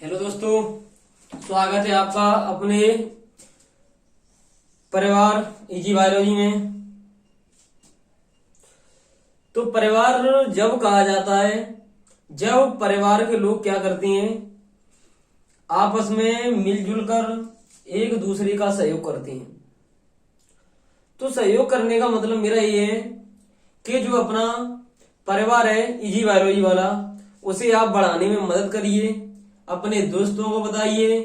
Hello दोस्तों, स्वागत है आपका अपने परिवार इजी बायोलॉजी में। तो परिवार जब कहा जाता है जब परिवार के लोग क्या करते हैं, आपस में मिलजुल कर एक दूसरे का सहयोग करते हैं। तो सहयोग करने का मतलब मेरा ये है कि जो अपना परिवार है इजी बायोलॉजी वाला, उसे आप बढ़ाने में मदद करिए, अपने दोस्तों को बताइए।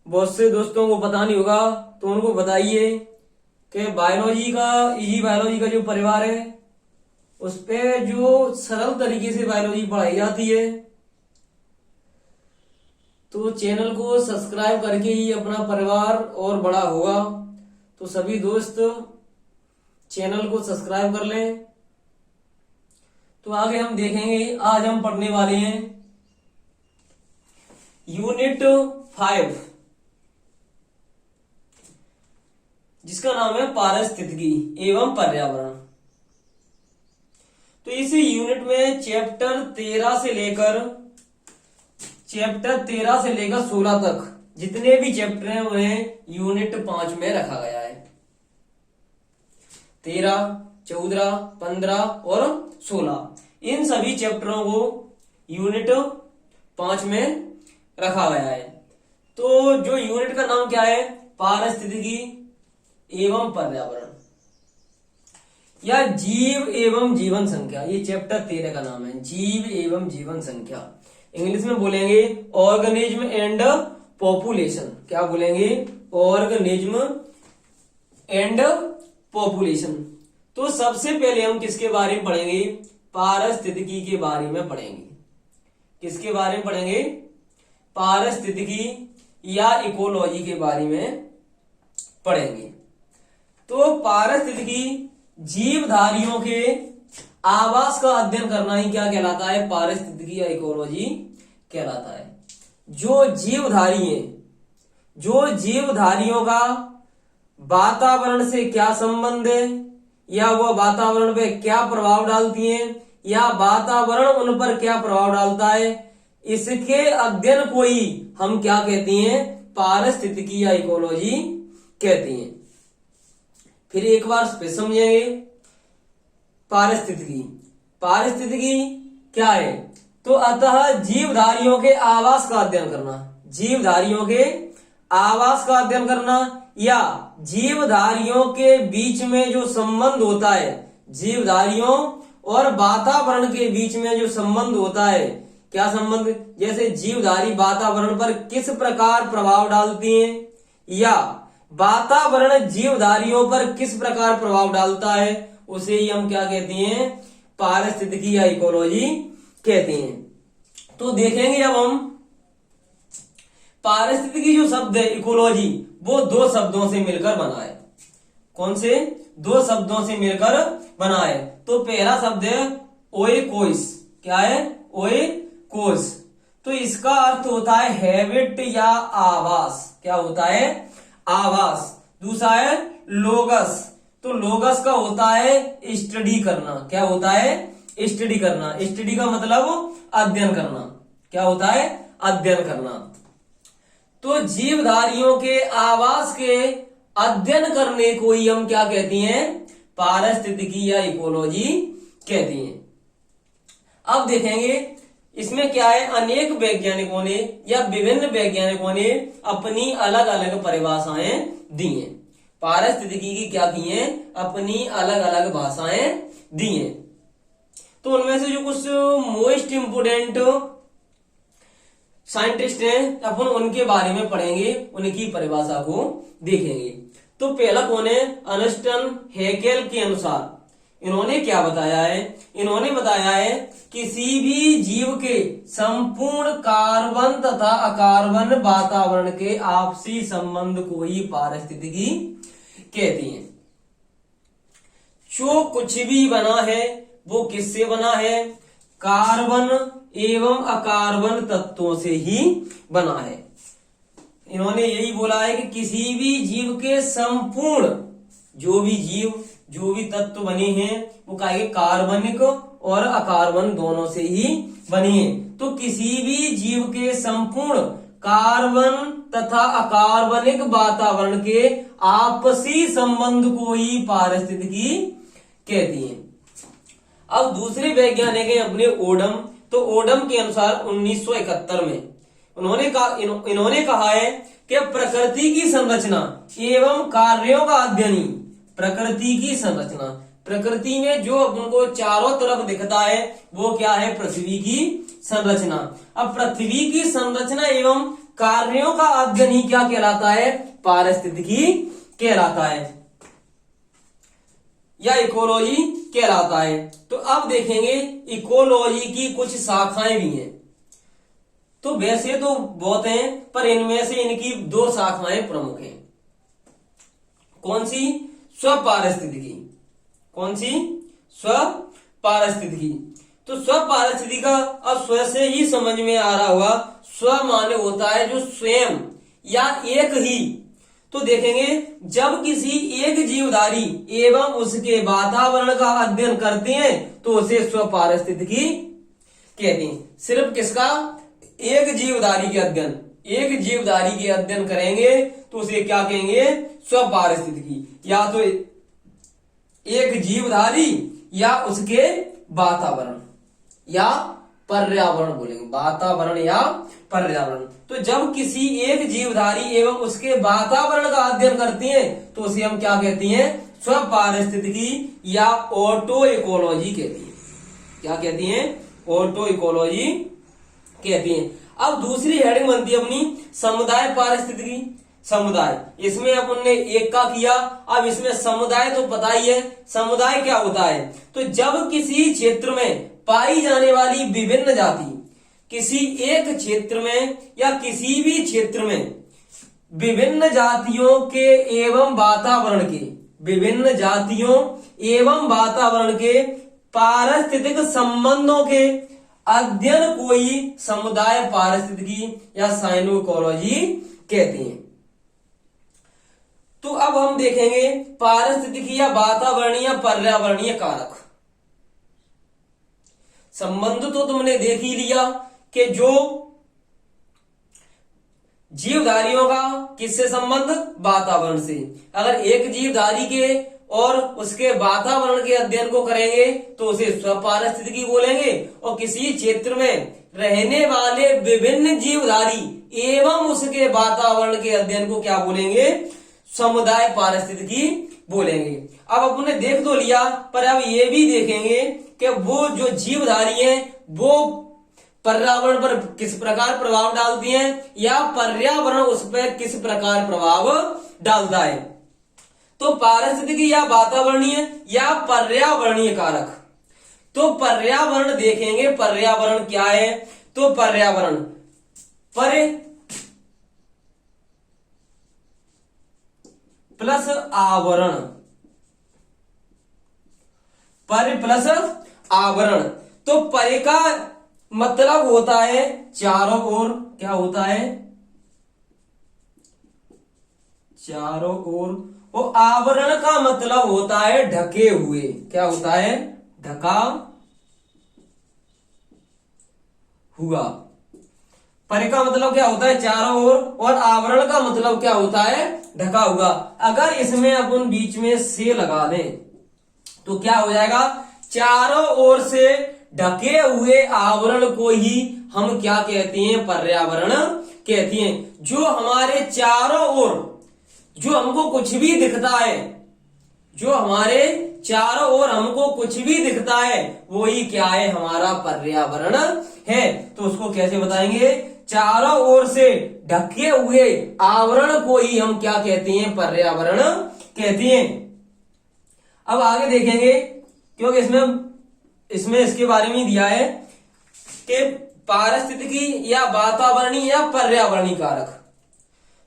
बहुत से दोस्तों को पता नहीं होगा तो उनको बताइए कि बायोलॉजी का इजी बायोलॉजी का जो परिवार है उस पे जो सरल तरीके से बायोलॉजी पढ़ाई जाती है। तो चैनल को सब्सक्राइब करके ही अपना परिवार और बड़ा होगा। तो सभी दोस्त चैनल को सब्सक्राइब कर लें। तो आगे हम देखेंगे, आज हम पढ़ने वाले हैं यूनिट 5, जिसका नाम है पारिस्थितिकी एवं पर्यावरण। तो इस यूनिट में चैप्टर 13 से लेकर 16 तक जितने भी चैप्टर हैं उन्हें यूनिट 5 में रखा गया है। 13, 14, 15 और 16 इन सभी चैप्टरों को यूनिट 5 में रखा गया है। तो जो यूनिट का नाम क्या है, पारिस्थितिकी एवं पर्यावरण या जीव एवं जीवन संख्या। ये चैप्टर 13 का नाम है, जीव एवं जीवन संख्या। इंग्लिश में बोलेंगे ऑर्गेनिज्म एंड पॉपुलेशन। क्या बोलेंगे? Organism and population. तो सबसे पहले हम किसके बारे में पढ़ेंगे? पारिस्थितिकी के बारे में पढ़ेंगे। किसके बारे में पढ़ेंगे? पारिस्थितिकी या इकोलॉजी के बारे में पढ़ेंगे। तो पारिस्थितिकी जीवधारियों के आवास का अध्ययन करना ही क्या कहलाता है? पारिस्थितिकी या इकोलॉजी कहलाता है। जो जीवधारी हैं, जो जीवधारियों का वातावरण से क्या संबंध है, या वह वातावरण पे क्या प्रभाव डालती हैं, या वातावरण उन पर क्या प्रभाव डालता है, इसके अध्ययन को ही हम क्या कहते हैं? पारिस्थितिकी या इकोलॉजी कहते हैं। फिर एक बार फिर समझेंगे पारिस्थितिकी। पारिस्थितिकी क्या है? तो अतः जीवधारियों के आवास का अध्ययन करना, जीवधारियों के आवास का अध्ययन करना, या जीवधारियों के बीच में जो संबंध होता है, जीवधारियों और वातावरण के बीच में जो संबंध होता है, क्या संबंध? जैसे जीवधारी वातावरण पर किस प्रकार प्रभाव डालती हैं, या वातावरण जीवधारियों पर किस प्रकार प्रभाव डालता है, उसे ही हम क्या कहते हैं? पारिस्थितिकी या इकोलॉजी कहते हैं। तो देखेंगे अब हम पारिस्थितिकी जो शब्द है इकोलॉजी, वो दो शब्दों से मिलकर बना है। कौन से? दो शब्दों से मिलकर बना है। तो पहला शब्द है ओएकोस। क्या है? ओएकोस। तो इसका अर्थ होता है हैबिट या आवास। क्या होता है? आवास। दूसरा है लोगस। तो लोगस का होता है स्टडी करना। क्या होता है? स्टडी करना। स्टडी का मतलब अध्ययन करना। क्या होता है? अध्ययन करना। तो जीवधारियों के आवास के अध्ययन करने को ही हम क्या कहते हैं? पारिस्थितिकी या इकोलॉजी कहते हैं। अब देखेंगे इसमें क्या है, अनेक वैज्ञानिकों ने या विभिन्न वैज्ञानिकों ने अपनी अलग अलग परिभाषाएं दी हैं। पारिस्थितिकी की क्या की हैं? अपनी अलग अलग भाषाएं दी हैं। तो उनमें से जो कुछ मोस्ट इंपोर्टेंट साइंटिस्ट हैं, अपन उनके बारे में पढ़ेंगे, उनकी परिभाषा को देखेंगे। तो पहला कौन है? अर्नेस्ट हैकेल के अनुसार इन्होंने क्या बताया है? इन्होंने बताया है किसी भी जीव के संपूर्ण कार्बन तथा अकार्बन वातावरण के आपसी संबंध को ही पारिस्थितिकी कहती हैं। जो कुछ भी बना है वो किससे बना है? कार्बन एवं अकार्बन तत्वों से ही बना है। इन्होंने यही बोला है कि किसी भी जीव के संपूर्ण जो भी तत्व बने हैं वो कार्बनिक और अकार्बन दोनों से ही बनी है। तो किसी भी जीव के संपूर्ण कार्बन तथा अकार्बनिक वातावरण के आपसी संबंध को ही पारिस्थितिकी कहती है। अब दूसरे वैज्ञानिक हैं अपने ओडम। तो ओडम के अनुसार 1971 में इन्होंने कहा है कि प्रकृति की संरचना एवं कार्यों का अध्ययन ही प्रकृति की संरचना, प्रकृति में जो उनको चारों तरफ दिखता है वो क्या है, पृथ्वी की संरचना। अब पृथ्वी की संरचना एवं कार्यों का अध्ययन ही क्या कहलाता है, पारिस्थितिकी कहलाता है या इकोलॉजी कहलाता है। तो अब देखेंगे इकोलॉजी की कुछ शाखाएं भी हैं। तो वैसे तो बहुत हैं, पर इनमें से इनकी दो शाखाएं प्रमुख हैं। कौन सी? स्वपारिस्थितिकी। कौन सी? स्वपारिस्थितिकी। तो स्वपारिस्थितिकी का अब स्व से ही समझ में आ रहा हुआ, स्व माने होता है जो स्वयं या एक ही। तो देखेंगे जब किसी एक जीवधारी एवं उसके वातावरण का अध्ययन करते हैं तो उसे स्वपारिस्थितिकी कहते हैं। सिर्फ किसका? एक जीवधारी के अध्ययन, एक जीवधारी के अध्ययन करेंगे तो उसे क्या कहेंगे, स्वपारिस्थितिकी। या तो एक जीवधारी या उसके वातावरण या पर्यावरण बोलेंगे, वातावरण या पर्यावरण। तो जब किसी एक जीवधारी एवं उसके वातावरण का अध्ययन करते हैं तो उसे हम क्या कहते हैं, स्वपारिस्थितिकी या ऑटो इकोलॉजी कहती है। क्या कहती हैं? ऑटो इकोलॉजी कहती हैं। अब दूसरी हेडिंग बनती है अपनी समुदाय पारिस्थितिकी। समुदाय, इसमें अपन ने एक का किया, अब इसमें समुदाय तो पता ही है। समुदाय क्या होता है? तो जब किसी क्षेत्र में पाई जाने वाली विभिन्न जाति किसी एक क्षेत्र में या किसी भी क्षेत्र में विभिन्न जातियों के एवं वातावरण के, विभिन्न जातियों एवं वातावरण के पारिस्थितिक संबंधों के अध्ययन को ही समुदाय पारिस्थितिकी या साइनो इकोलॉजी कहते हैं। तो अब हम देखेंगे पारिस्थितिकी या वातावरणीय पर्यावरणीय कारक। संबंध तो तुमने देख ही लिया कि जो जीवधारियों का किससे संबंध, वातावरण से। अगर एक जीवधारी के और उसके वातावरण के अध्ययन को करेंगे तो उसे स्वपारिस्थितिकी बोलेंगे, और किसी क्षेत्र में रहने वाले विभिन्न जीवधारी एवं उसके वातावरण के अध्ययन को क्या बोलेंगे, समुदाय पारिस्थितिकी बोलेंगे। अब अपने देख तो लिया, पर अब ये भी देखेंगे कि वो जो जीवधारी हैं वो पर्यावरण पर किस प्रकार प्रभाव डालती हैं या पर्यावरण उस पर किस प्रकार प्रभाव डालता है। तो पारिस्थितिकी या वातावरणीय या पर्यावरणीय कारक। तो पर्यावरण देखेंगे, पर्यावरण क्या है? तो पर्यावरण प्लस आवरण, पर प्लस आवरण। तो परे का मतलब होता है चारों ओर, क्या होता है, चारों ओर। और आवरण का मतलब होता है ढके हुए, क्या होता है, ढका हुआ। परे का मतलब क्या होता है, चारों ओर, और आवरण का मतलब क्या होता है, ढका हुआ। अगर इसमें अपन बीच में से लगा दें तो क्या हो जाएगा, चारों ओर से ढके हुए आवरण को ही हम क्या कहते हैं, पर्यावरण कहते हैं। जो हमारे चारों ओर जो हमको कुछ भी दिखता है, जो हमारे चारों ओर हमको कुछ भी दिखता है वो ही क्या है, हमारा पर्यावरण है। तो उसको कैसे बताएंगे, चारों ओर से ढके हुए आवरण को ही हम क्या कहते हैं, पर्यावरण कहते हैं। अब आगे देखेंगे, क्योंकि इसमें इसके बारे में दिया है कि पारिस्थितिकी या वातावरणीय या पर्यावरणीय कारक।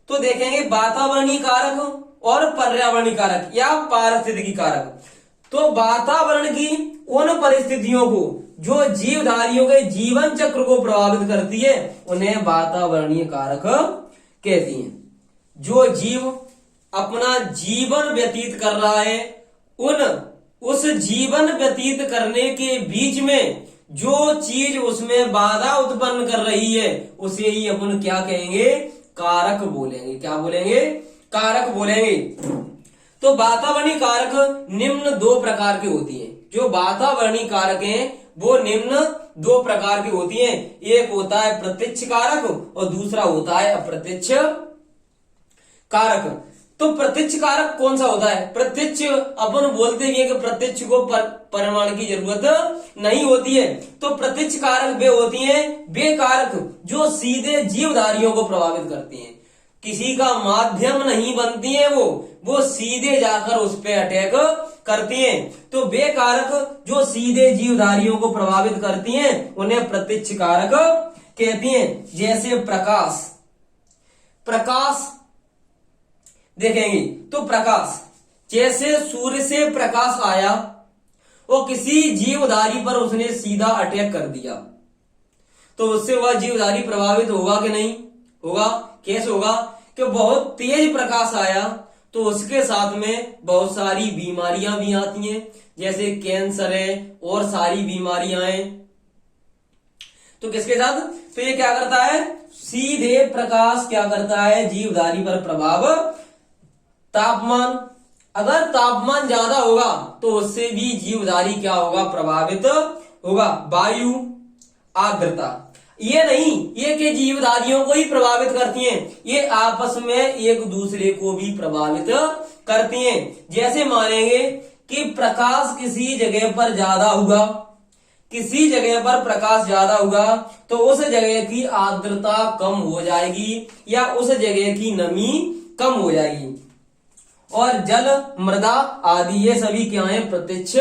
तो देखेंगे वातावरणीय कारक और पर्यावरणीय कारक या पारिस्थितिकी कारक। तो वातावरण की उन परिस्थितियों को जो जीवधारियों के जीवन चक्र को प्रभावित करती है उन्हें वातावरणीय कारक कहती हैं। जो जीव अपना जीवन व्यतीत कर रहा है उस जीवन व्यतीत करने के बीच में जो चीज उसमें बाधा उत्पन्न कर रही है उसे ही अपन क्या कहेंगे, कारक बोलेंगे। क्या बोलेंगे, कारक बोलेंगे। तो वातावरणीय कारक निम्न दो प्रकार की होती हैं। जो वातावरणीय कारक हैं वो निम्न दो प्रकार की होती हैं। एक होता है प्रत्यक्ष कारक और दूसरा होता है अप्रत्यक्ष कारक। तो प्रत्यक्ष कारक कौन सा होता है? प्रत्यक्ष अपन बोलते हैं कि प्रत्यक्ष को प्रमाण की जरूरत नहीं होती है। तो प्रत्यक्ष कारक वे होती हैं, वे कारक जो सीधे जीवधारियों को प्रभावित करती हैं, किसी का माध्यम नहीं बनती है, वो सीधे जाकर उस पे अटैक करती हैं। तो वे कारक जो सीधे जीवधारियों को प्रभावित करती हैं उन्हें प्रत्यक्ष कारक कहती हैं। जैसे प्रकाश, प्रकाश देखेंगे तो प्रकाश, जैसे सूर्य से प्रकाश आया वो किसी जीवधारी पर उसने सीधा अटैक कर दिया, तो उससे वह जीवधारी प्रभावित होगा कि नहीं होगा? कैसे होगा कि बहुत तेज प्रकाश आया तो उसके साथ में बहुत सारी बीमारियां भी आती हैं, जैसे कैंसर है और सारी बीमारियां हैं। तो किसके साथ? तो ये क्या करता है, सीधे प्रकाश क्या करता है, जीवधारी पर प्रभाव। तापमान, अगर तापमान ज्यादा होगा तो उससे भी जीवधारी क्या होगा, प्रभावित होगा। वायु, आर्द्रता, ये नहीं ये कि जीवधारियों को ही प्रभावित करती हैं, ये आपस में एक दूसरे को भी प्रभावित करती हैं। जैसे मानेंगे कि प्रकाश किसी जगह पर ज्यादा हुआ, किसी जगह पर प्रकाश ज्यादा हुआ तो उस जगह की आर्द्रता कम हो जाएगी या उस जगह की नमी कम हो जाएगी। और जल, मृदा आदि ये सभी क्या है, प्रत्यक्ष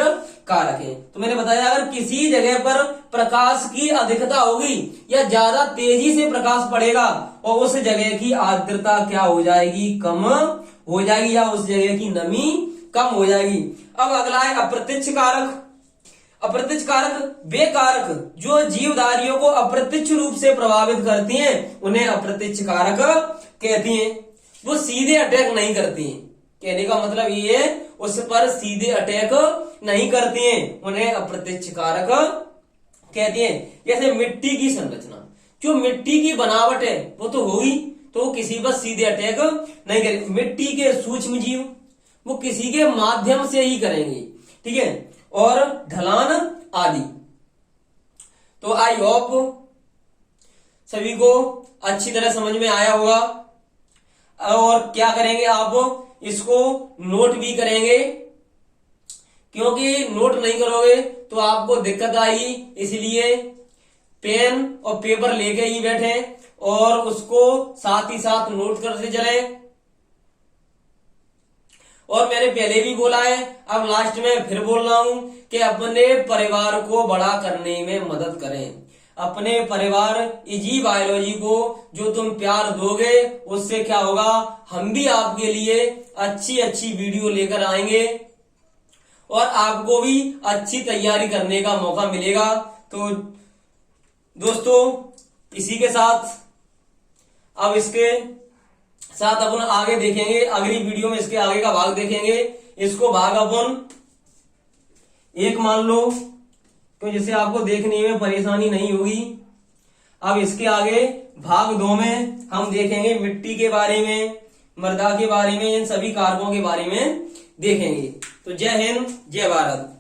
कारक है। तो मैंने बताया अगर किसी जगह पर प्रकाश की अधिकता होगी या ज्यादा तेजी से प्रकाश पड़ेगा और उस जगह की आर्द्रता क्या हो जाएगी, कम हो जाएगी या उस जगह की नमी कम हो जाएगी। अब अगला है अप्रत्यक्ष कारक। अप्रत्यक्ष कारक वे कारक जो जीवधारियों को अप्रत्यक्ष रूप से प्रभावित करती हैं उन्हें अप्रत्यक्ष कारक कहती हैं। वो सीधे अटैक नहीं करती हैं, कहने का मतलब ये है उस पर सीधे अटैक नहीं करती हैं, उन्हें अप्रत्यक्ष कारक कहती हैं। जैसे मिट्टी की संरचना, जो मिट्टी की बनावट है वो तो होगी, तो किसी पर सीधे अटैक नहीं करेगी। मिट्टी के सूक्ष्म जीव वो किसी के माध्यम से ही करेंगे, ठीक है। और ढलान आदि। तो आई होप सभी को अच्छी तरह समझ में आया होगा। और क्या करेंगे, आप इसको नोट भी करेंगे, क्योंकि नोट नहीं करोगे तो आपको दिक्कत आएगी। इसलिए पेन और पेपर लेके ही बैठे और उसको साथ ही साथ नोट करते चले। और मैंने पहले भी बोला है, अब लास्ट में फिर बोल रहा हूं कि अपने परिवार को बड़ा करने में मदद करें। अपने परिवार इजी बायोलॉजी को जो तुम प्यार दोगे उससे क्या होगा, हम भी आपके लिए अच्छी अच्छी वीडियो लेकर आएंगे और आपको भी अच्छी तैयारी करने का मौका मिलेगा। तो दोस्तों इसी के साथ अब इसके साथ अपन आगे देखेंगे, अगली वीडियो में इसके आगे का भाग देखेंगे। इसको भाग अपन एक मान लो, तो जिससे आपको देखने में परेशानी नहीं होगी। अब इसके आगे भाग 2 में हम देखेंगे मिट्टी के बारे में, मृदा के बारे में, इन सभी कारकों के बारे में देखेंगे। तो जय हिंद, जय भारत।